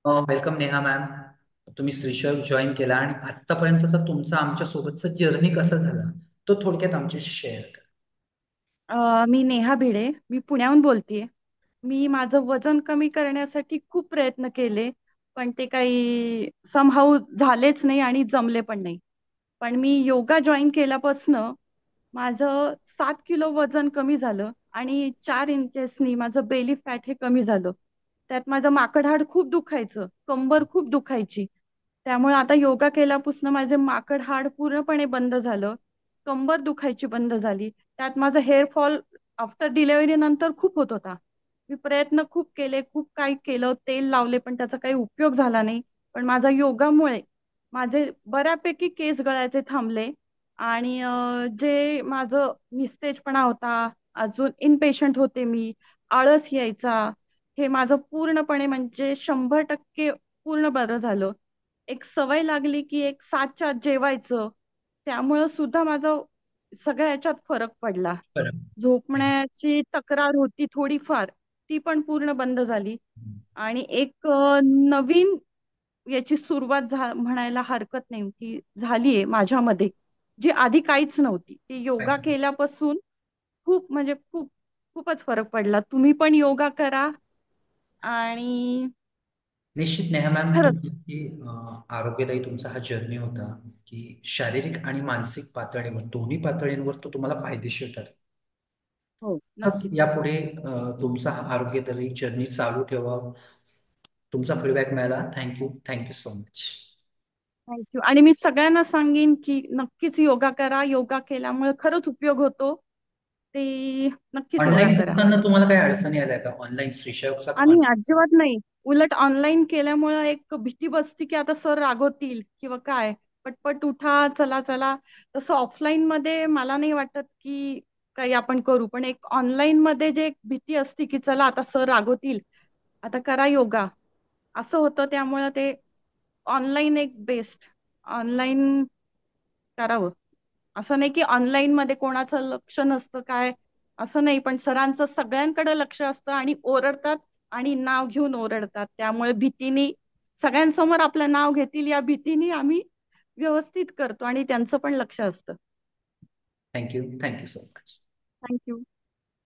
Welcome Neha ma'am. तुम्ही श्रीशर join केला आणि आतापर्यंतचा तुमचा आमच्या सोबतचा जर्नी कसा झाला तो थोडक्यात आमच्याशी शेअर करा. मी नेहा भिडे. मी पुण्याहून बोलतेय. मी माझं वजन कमी करण्यासाठी खूप प्रयत्न केले, पण ते काही समहाऊ झालेच नाही आणि जमले पण नाही. पण मी योगा जॉईन केल्यापासनं माझं 7 किलो वजन कमी झालं आणि 4 इंचेसनी माझं बेली फॅट हे कमी झालं. त्यात माझं माकड हाड खूप दुखायचं, कंबर खूप दुखायची. त्यामुळे आता योगा केल्यापासून माझे माकड हाड पूर्णपणे बंद झालं, कंबर दुखायची बंद झाली. त्यात माझं हेअर फॉल आफ्टर डिलेव्हरी नंतर खूप होत होता. मी प्रयत्न खूप केले, खूप काही केलं, तेल लावले, पण त्याचा काही उपयोग झाला नाही. पण माझा योगामुळे माझे बऱ्यापैकी केस गळायचे थांबले आणि जे माझं निस्तेजपणा होता, अजून इनपेशंट होते मी, आळस यायचा, हे माझं पूर्णपणे म्हणजे 100% पूर्ण बरं झालं. एक सवय लागली की एक 7च्या आत जेवायचं, त्यामुळं सुद्धा माझं सगळ्या ह्याच्यात फरक पडला. बरं. झोपण्याची तक्रार होती थोडीफार, ती पण पूर्ण बंद झाली. आणि एक नवीन याची सुरुवात म्हणायला हरकत नाही की झालीये माझ्यामध्ये, जी आधी काहीच नव्हती. ती योगा Thanks. केल्यापासून खूप म्हणजे खूपच फरक पडला. तुम्ही पण योगा करा. आणि निश्चित नेहा मॅम, खरंच. तुमची आरोग्यदायी तुमचा हा जर्नी होता की शारीरिक आणि मानसिक पातळीवर दोन्ही पातळींवर तो तुम्हाला फायदेशीर ठरला. हो, आज नक्कीच. यापुढे तुमचा हा आरोग्यदायी जर्नी चालू ठेवा. तुमचा फीडबॅक मिळाला. Thank you so much. थँक्यू. आणि मी सगळ्यांना सांगेन की नक्कीच योगा करा. योगा केल्यामुळे खरंच उपयोग होतो. ते नक्कीच योगा ऑनलाईन करा. करताना तुम्हाला काही अडचणी आल्या का? ऑनलाईन श्रीशयोगसात आणि अजिबात नाही. उलट ऑनलाईन केल्यामुळे एक भीती बसती की आता सर रागवतील किंवा काय. पटपट उठा, चला चला. तसं ऑफलाईन मध्ये मला नाही वाटत की काही आपण करू, पण एक ऑनलाईन मध्ये जे एक भीती असते की चला आता सर रागवतील, आता करा योगा, असं होतं. त्यामुळे ते ऑनलाईन एक बेस्ट, ऑनलाईन करावं. असं नाही की ऑनलाईन मध्ये कोणाचं लक्ष नसतं काय, असं नाही. पण सरांचं सगळ्यांकडे लक्ष असतं आणि ओरडतात आणि नाव घेऊन ओरडतात. त्यामुळे भीतीने, सगळ्यांसमोर आपलं नाव घेतील या भीतीने आम्ही व्यवस्थित करतो आणि त्यांचं पण लक्ष असतं. Thank you so much. थँक्यू.